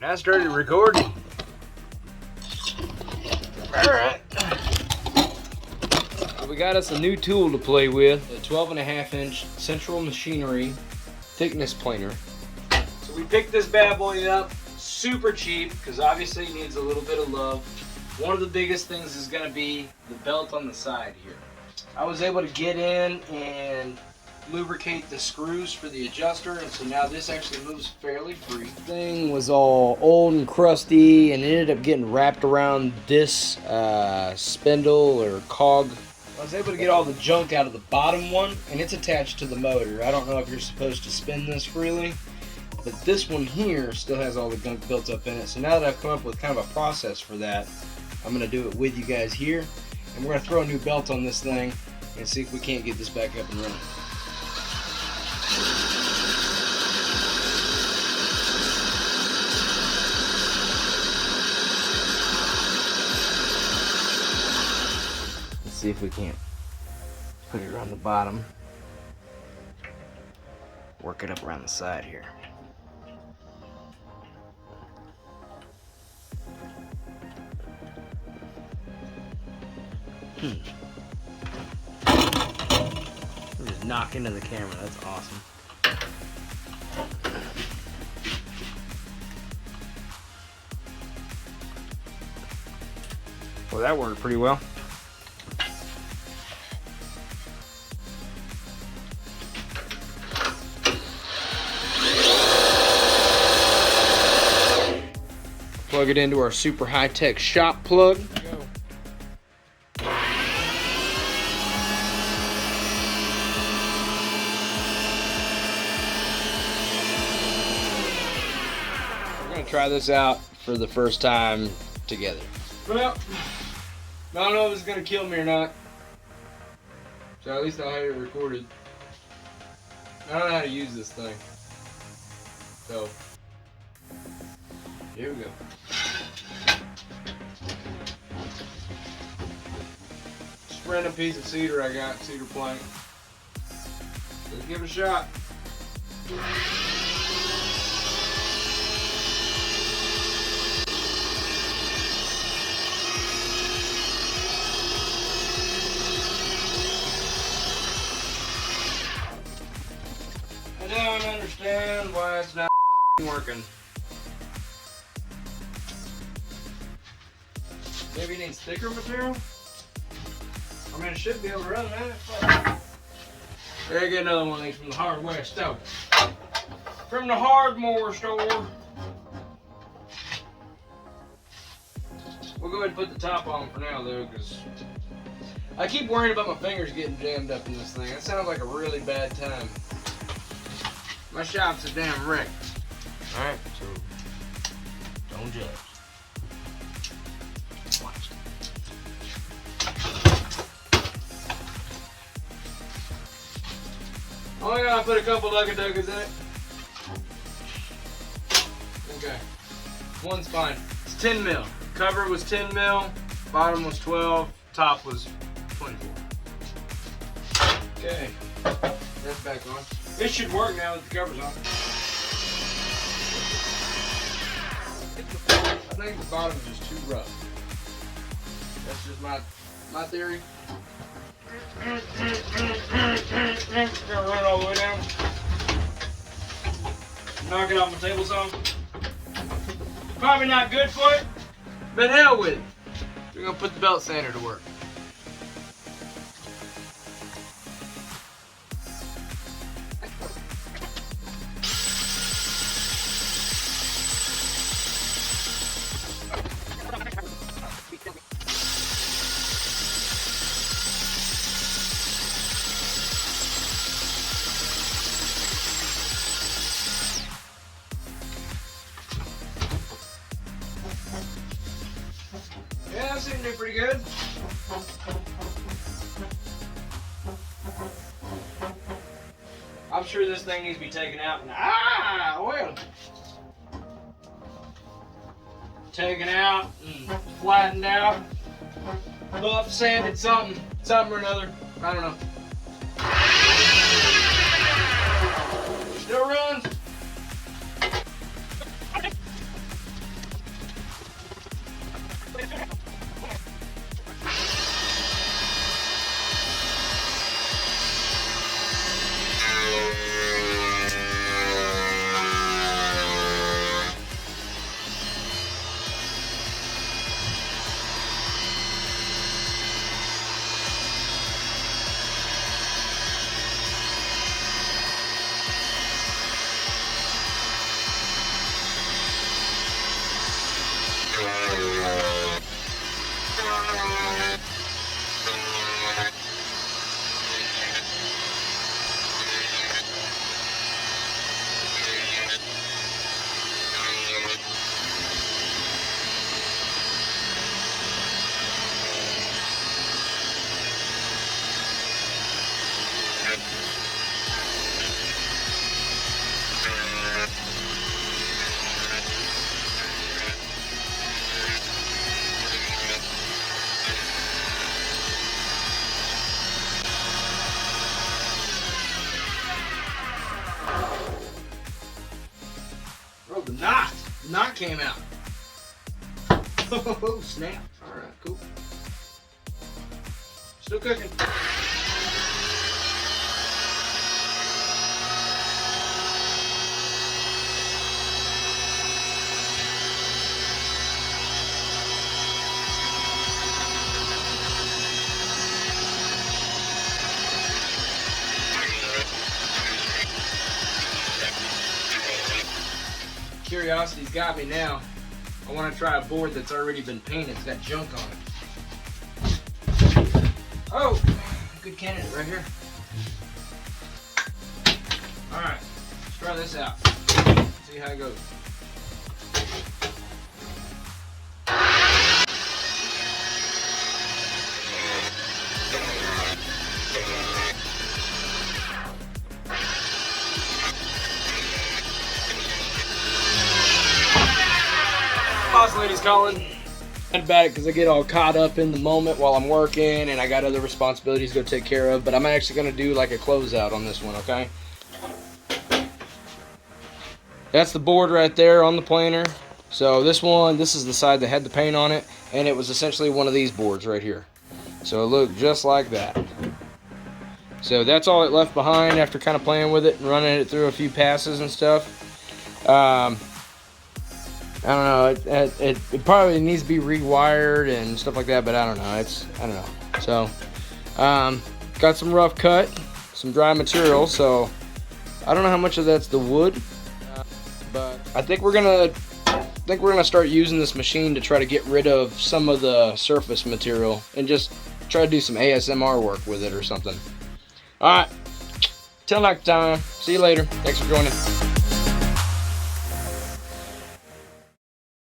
I started recording. Alright. We got us a new tool to play with. A 12.5-inch Central Machinery thickness planer. So we picked this bad boy up super cheap because obviously it needs a little bit of love. One of the biggest things is going to be the belt on the side here. I was able to get in and lubricate the screws for the adjuster, and so now this actually moves fairly free. Thing was all old and crusty and it ended up getting wrapped around this spindle or cog. I was able to get all the junk out of the bottom one, and it's attached to the motor. I don't know if you're supposed to spin this freely, but this one here still has all the gunk built up in it. So now that I've come up with kind of a process for that, I'm going to do it with you guys here, and we're going to throw a new belt on this thing and see if we can't get this back up and running. Let's see if we can't put it around the bottom, work it up around the side here. Just knock into the camera, that's awesome. Well, that worked pretty well. Plug it into our super high-tech shop plug. We're gonna try this out for the first time together. Well, I don't know if it's gonna kill me or not. So at least I'll have it recorded. I don't know how to use this thing. So, here we go. Just a random piece of cedar I got, cedar plank. Let's give it a shot. I don't understand why it's not working. Maybe it needs thicker material? I mean, it should be able to run that. There you get another one of these from the hardware store. From the hardware store. We'll go ahead and put the top on for now, though, because I keep worrying about my fingers getting jammed up in this thing. That sounds like a really bad time. My shop's a damn wreck. Alright, so don't judge. Watch. Only gotta put a couple Lugga-Duggas in it. Okay. One's fine. It's 10 mil. Cover was 10 mil, bottom was 12, top was 24. Okay. That's back on. This should work now that the cover's on. I think the bottom is just too rough. That's just my theory. Gonna run all the way down. Knock it off my table saw. Probably not good for it, but hell with it. We're gonna put the belt sander to work. Yeah, that seemed to do pretty good. I'm sure this thing needs to be taken out. Well. Taken out and flattened out. Buff, sanded, something or another. I don't know. Still runs. Bro, the knot came out. Oh, snap. All right, cool. Still cooking. Curiosity's got me now. I want to try a board that's already been painted. It's got junk on it. Oh, good candidate right here. All right, let's try this out. See how it goes. Boss lady's calling. Bad about it because I get all caught up in the moment while I'm working and I got other responsibilities to go take care of, but I'm actually going to do like a closeout on this one, okay? That's the board right there on the planer. So this is the side that had the paint on it, and it was essentially one of these boards right here. So it looked just like that. So that's all it left behind after kind of playing with it and running it through a few passes and stuff. I don't know. It probably needs to be rewired and stuff like that, but I don't know. I don't know. So, got some rough cut, some dry material. So, I don't know how much of that's the wood, but I think we're gonna start using this machine to try to get rid of some of the surface material and just try to do some ASMR work with it or something. All right. Till next time. See you later. Thanks for joining.